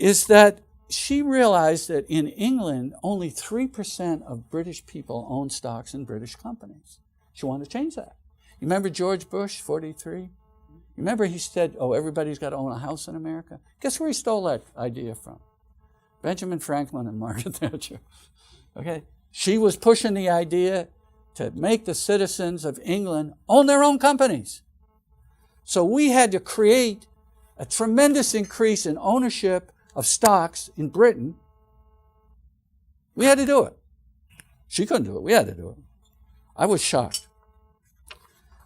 is that she realized that in England, only 3% of British people own stocks in British companies. She wanted to change that. You remember George Bush, 43? You remember he said, everybody's got to own a house in America? Guess where he stole that idea from? Benjamin Franklin and Margaret Thatcher. Okay? She was pushing the idea to make the citizens of England own their own companies. So we had to create a tremendous increase in ownership of stocks in Britain. We had to do it. She couldn't do it. We had to do it. I was shocked.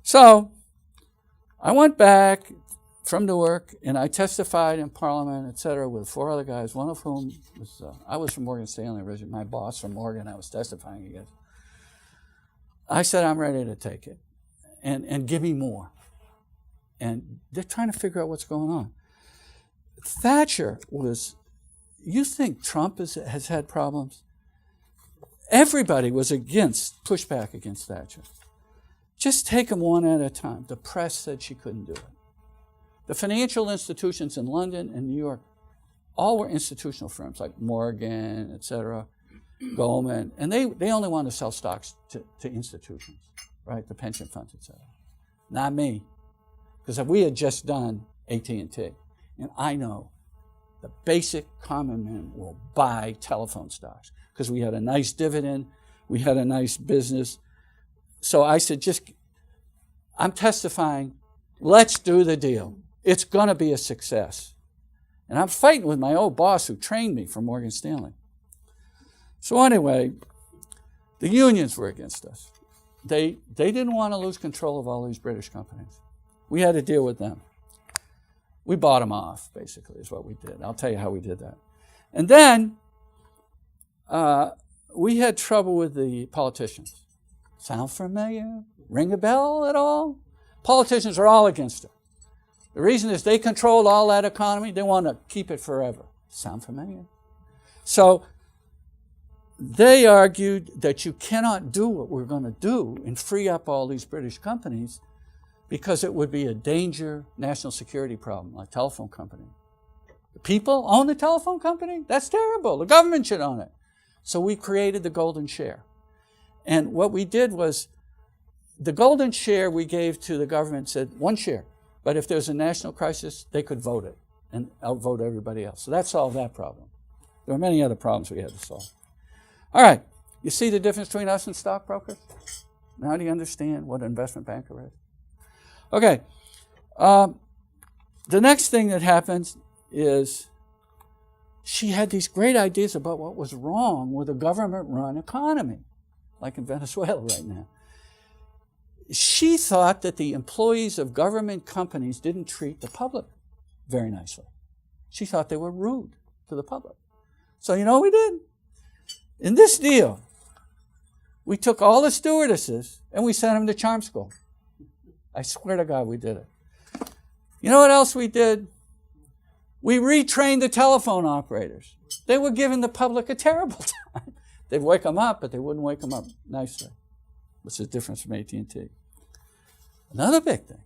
So I went back from Newark and I testified in Parliament, etc., with 4 other guys, one of whom was, I was from Morgan Stanley originally, my boss from Morgan, I was testifying against. I said, I'm ready to take it and give me more. And they're trying to figure out what's going on. Thatcher was, you think Trump has had problems? Everybody was against, pushback against Thatcher. Just take them one at a time. The press said she couldn't do it. The financial institutions in London and New York all were institutional firms like Morgan, etc., Goldman, and they only wanted to sell stocks to institutions, right? The pension funds, etc. Not me, because we had just done AT&T, and I know the basic common man will buy telephone stocks because we had a nice dividend, we had a nice business. So I said, I'm testifying, let's do the deal. It's going to be a success. And I'm fighting with my old boss who trained me from Morgan Stanley. So anyway, the unions were against us. They didn't want to lose control of all these British companies. We had to deal with them. We bought them off, basically, is what we did. I'll tell you how we did that. And then we had trouble with the politicians. Sound familiar? Ring a bell at all? Politicians are all against it. The reason is they controlled all that economy. They want to keep it forever. Sound familiar? So they argued that you cannot do what we're going to do and free up all these British companies because it would be a danger national security problem, like telephone company. The people own the telephone company? That's terrible. The government should own it. So we created the golden share. And what we did was the golden share we gave to the government said 1 share. But if there's a national crisis, they could vote it and outvote everybody else. So that solved that problem. There were many other problems we had to solve. All right. You see the difference between us and stockbrokers? Now do you understand what an investment banker is? Okay. The next thing that happens is she had these great ideas about what was wrong with a government-run economy, like in Venezuela right now. She thought that the employees of government companies didn't treat the public very nicely. She thought they were rude to the public. So you know what we did? In this deal, we took all the stewardesses and we sent them to charm school. I swear to God we did it. You know what else we did? We retrained the telephone operators. They were giving the public a terrible time. They'd wake them up, but they wouldn't wake them up nicely, which is different from AT&T. Another big thing,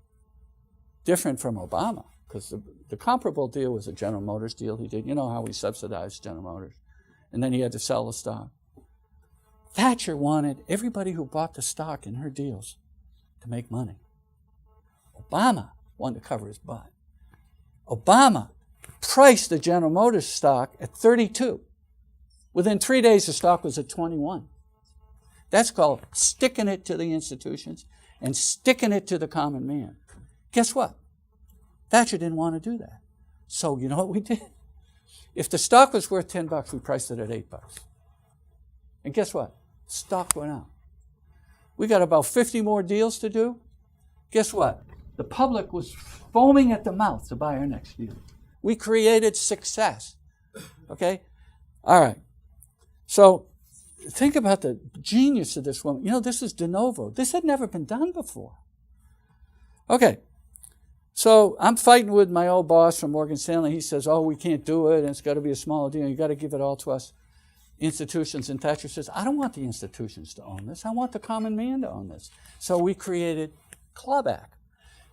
different from Obama, because the comparable deal was a General Motors deal he did. You know how he subsidized General Motors. And then he had to sell the stock. Thatcher wanted everybody who bought the stock in her deals to make money. Obama wanted to cover his butt. Obama priced the General Motors stock at 32. Within 3 days, the stock was at 21. That's called sticking it to the institutions and sticking it to the common man. Guess what? Thatcher didn't want to do that. So you know what we did? If the stock was worth $10, we priced it at $8. And guess what? Stock went out. We got about 50 more deals to do. Guess what? The public was foaming at the mouth to buy our next deal. We created success. Okay? All right. So think about the genius of this woman. You know, this is de novo. This had never been done before. Okay. So I'm fighting with my old boss from Morgan Stanley. He says, oh, we can't do it, and it's got to be a small deal. You've got to give it all to us institutions. And Thatcher says, I don't want the institutions to own this. I want the common man to own this. So we created clawback.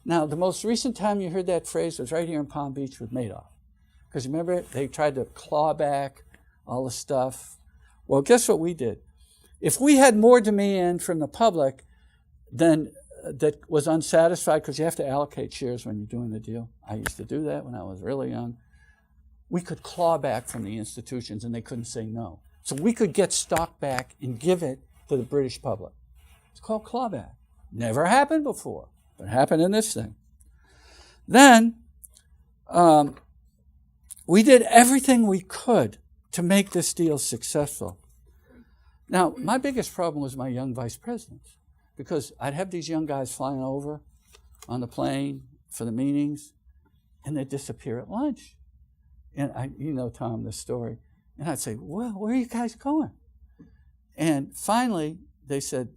Now, the most recent time you heard that phrase was right here in Palm Beach with Madoff. Because remember, they tried to claw back all the stuff. Well, guess what we did? If we had more demand from the public than that was unsatisfied, because you have to allocate shares when you're doing the deal. I used to do that when I was really young. We could claw back from the institutions, and they couldn't say no. So we could get stock back and give it to the British public. It's called clawback. Never happened before, but it happened in this thing. Then we did everything we could to make this deal successful. Now, my biggest problem was my young vice presidents, because I'd have these young guys flying over on the plane for the meetings, and they'd disappear at lunch. And you know, Tom, this story. And I'd say, well, where are you guys going? And finally, they said,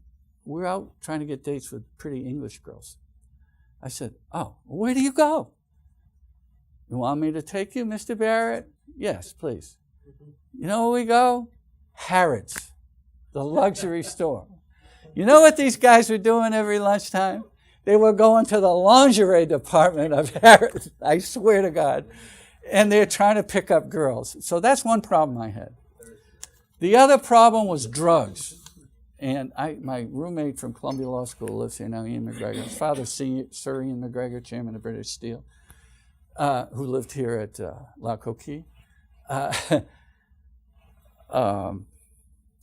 we're out trying to get dates with pretty English girls. I said, oh, where do you go? You want me to take you, Mr. Barrett? Yes, please. You know where we go? Harrods, the luxury store. You know what these guys were doing every lunchtime? They were going to the lingerie department of Harrods, I swear to God. And they're trying to pick up girls. So that's one problem I had. The other problem was drugs. And my roommate from Columbia Law School lives here now, Ian McGregor. His father, Sir Ian McGregor, chairman of British Steel, who lived here at La Coquille.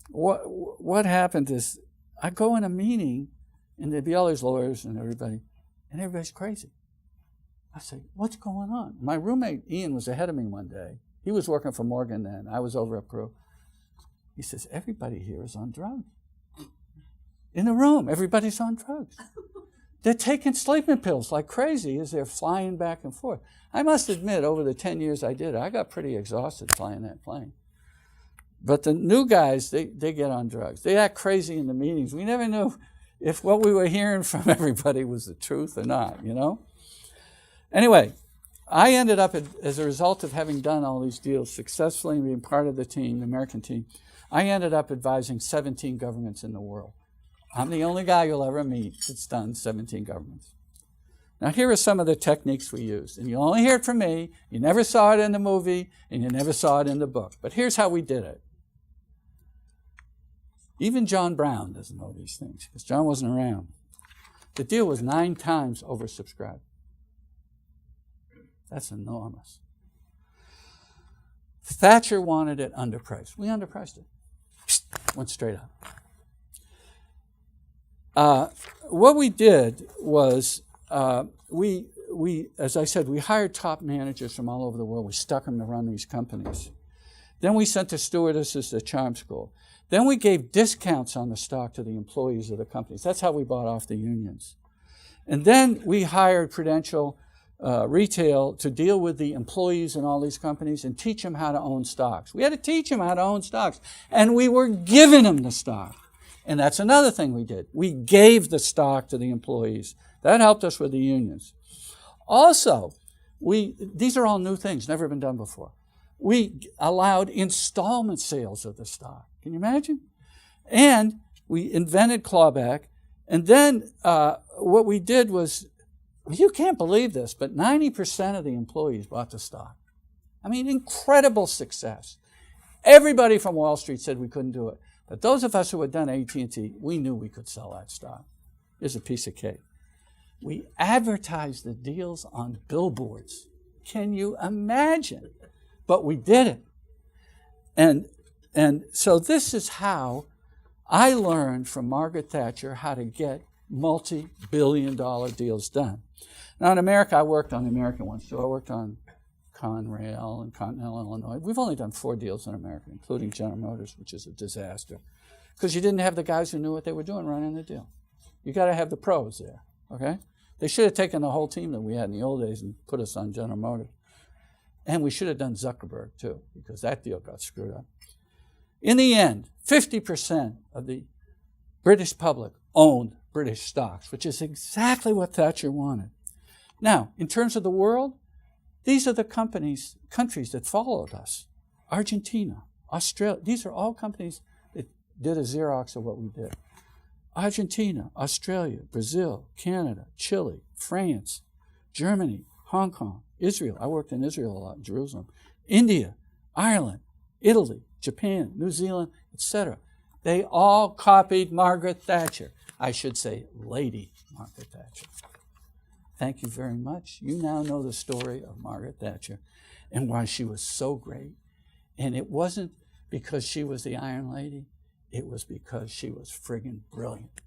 What happened is, I go in a meeting, and there'd be all these lawyers and everybody's crazy. I say, what's going on? My roommate, Ian, was ahead of me one day. He was working for Morgan then. I was over at Peru. He says, everybody here is on drugs. In the room, everybody's on drugs. They're taking sleeping pills like crazy as they're flying back and forth. I must admit, over the 10 years I did, I got pretty exhausted flying that plane. But the new guys, they get on drugs. They act crazy in the meetings. We never knew if what we were hearing from everybody was the truth or not, you know? Anyway, I ended up, as a result of having done all these deals successfully and being part of the team, the American team, I ended up advising 17 governments in the world. I'm the only guy you'll ever meet that's done 17 governments. Now, here are some of the techniques we used. And you'll only hear it from me. You never saw it in the movie, and you never saw it in the book. But here's how we did it. Even John Brown doesn't know these things, because John wasn't around. The deal was 9 times oversubscribed. That's enormous. Thatcher wanted it underpriced. We underpriced it. Went straight up. What we did was, we, as I said, we hired top managers from all over the world. We stuck them to run these companies. Then we sent the stewardesses to charm school. Then we gave discounts on the stock to the employees of the companies. That's how we bought off the unions. And then we hired Prudential Retail to deal with the employees in all these companies and teach them how to own stocks. We had to teach them how to own stocks. And we were giving them the stock. And that's another thing we did. We gave the stock to the employees. That helped us with the unions. Also, these are all new things, never been done before. We allowed installment sales of the stock. Can you imagine? And we invented clawback. And then what we did was, you can't believe this, but 90% of the employees bought the stock. I mean, incredible success. Everybody from Wall Street said we couldn't do it. But those of us who had done AT&T, we knew we could sell that stock. Here's a piece of cake. We advertised the deals on billboards. Can you imagine? But we did it. And so this is how I learned from Margaret Thatcher how to get multi-billion-dollar deals done. Now in America, I worked on the American ones. So I worked on Conrail and Continental Illinois. We've only done 4 deals in America, including General Motors, which is a disaster. Because you didn't have the guys who knew what they were doing running the deal. You got to have the pros there, okay? They should have taken the whole team that we had in the old days and put us on General Motors. And we should have done Zuckerberg, too, because that deal got screwed up. In the end, 50% of the British public owned British stocks, which is exactly what Thatcher wanted. Now, in terms of the world, these are the countries that followed us. Argentina, Australia, these are all companies that did a Xerox of what we did. Argentina, Australia, Brazil, Canada, Chile, France, Germany, Hong Kong, Israel. I worked in Israel a lot, in Jerusalem. India, Ireland, Italy, Japan, New Zealand, etc. They all copied Margaret Thatcher. I should say Lady Margaret Thatcher. Thank you very much. You now know the story of Margaret Thatcher and why she was so great. And it wasn't because she was the Iron Lady. It was because she was friggin' brilliant.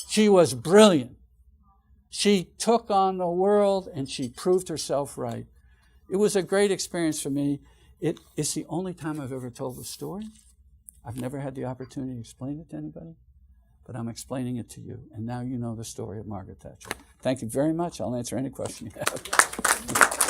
She was brilliant. She took on the world and she proved herself right. It was a great experience for me. It's the only time I've ever told the story. I've never had the opportunity to explain it to anybody, but I'm explaining it to you. And now you know the story of Margaret Thatcher. Thank you very much. I'll answer any question you have.